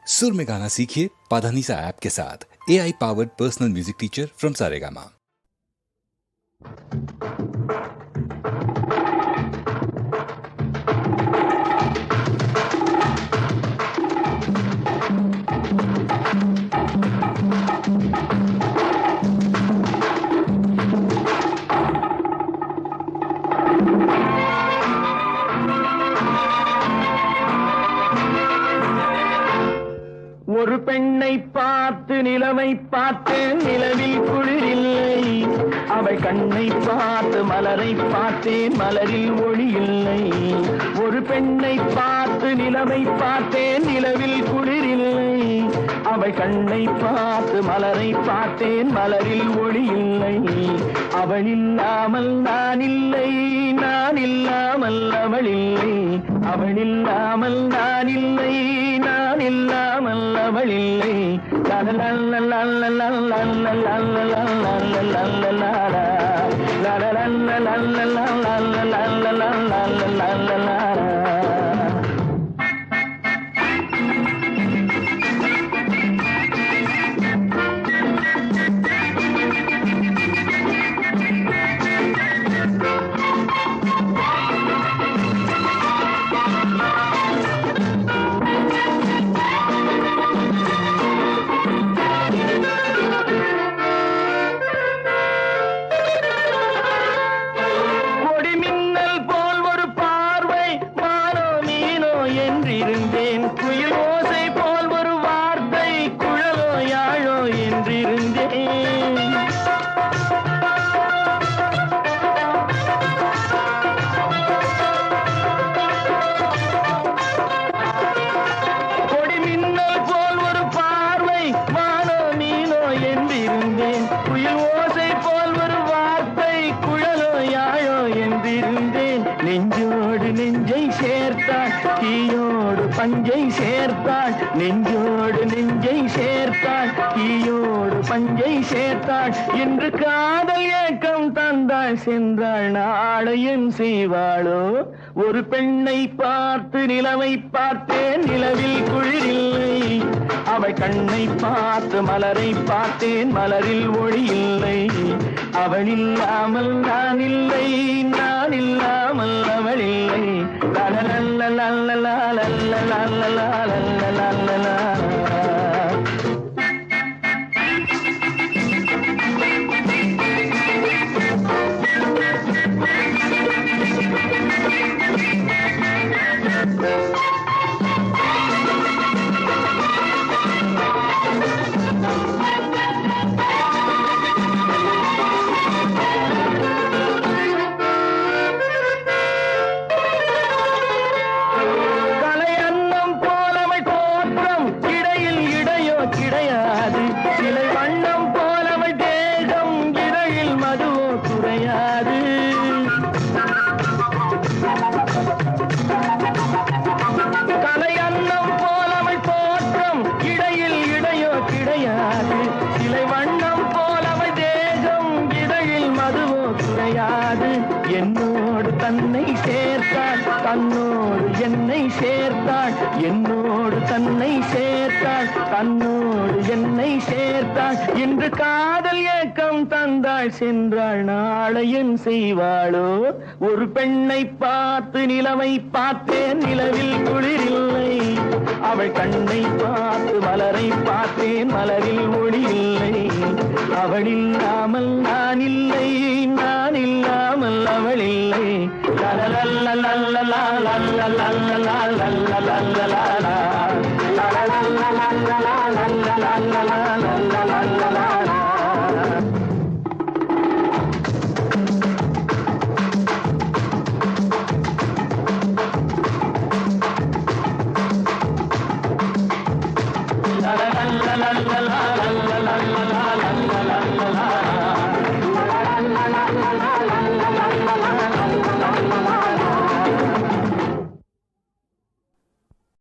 सुर में गाना सीखिए पाधानीसा ऐप के साथ। AI powered personal music teacher from Saregama. ஒரு பெண்ணை பார்த்து நிலவை பார்த்தேன், நிலவில் குளிரில்லை. அவள் கண்ணை பார்த்து மலரை பார்த்தேன், மலரில் ஒளி இல்லை. ஒரு பெண்ணை பார்த்து நிலவை பார்த்தேன், நிலவில் குளிரில்லை. அவள் கண்ணை பார்த்து மலரை பார்த்தேன், மலரில் ஒளி இல்லை. அவள் இல்லாமல் நான் இல்லை, நான் இல்லாமல் அவள் இல்லை. அவள் இல்லாமல் நான் இல்லை, நான் இல்லாமல் அவள் இல்லை. நெஞ்சோடு நெஞ்சை சேர்த்தாள், தீயோடு பஞ்சை சேர்த்தாள். நெஞ்சோடு நெஞ்சை சேர்த்தாள், தீயோடு பஞ்சை சேர்த்தாள். இன்று காதல் ஏக்கம் தந்தாள், சென்றாள் நாளையும் செய்வாளோ. ஒரு பெண்ணை பார்த்து நிலவை பார்த்தேன், நிலவில் குளிரில்லை. அவள் கண்ணை பார்த்து மலரை பார்த்தேன், மலரில் ஒளி இல்லை. அவள் இல்லாமல் நான் இல்லை, நான் இல்லாமல் அவள் இல்லை. என்னோடு தன்னை சேர்த்தாள், தன்னோடு என்னை சேர்த்தாள். என்னோடு தன்னை சேர்த்தாள், தன்னோடு என்னை சேர்த்தாள். இன்று காதல் ஏக்கம் தந்தாள், சென்றாள் நாளையும் செய்வாளோ. ஒரு பெண்ணை பார்த்து நிலவை பார்த்தேன், நிலவில் குளிரில்லை. அவள் கண்ணை பார்த்து மலரை பார்த்தேன், மலரில் ஒளி இல்லை. அவள் இல்லாமல் நான் இல்லை, நான் இல்லாமல் அவள் இல்லை. la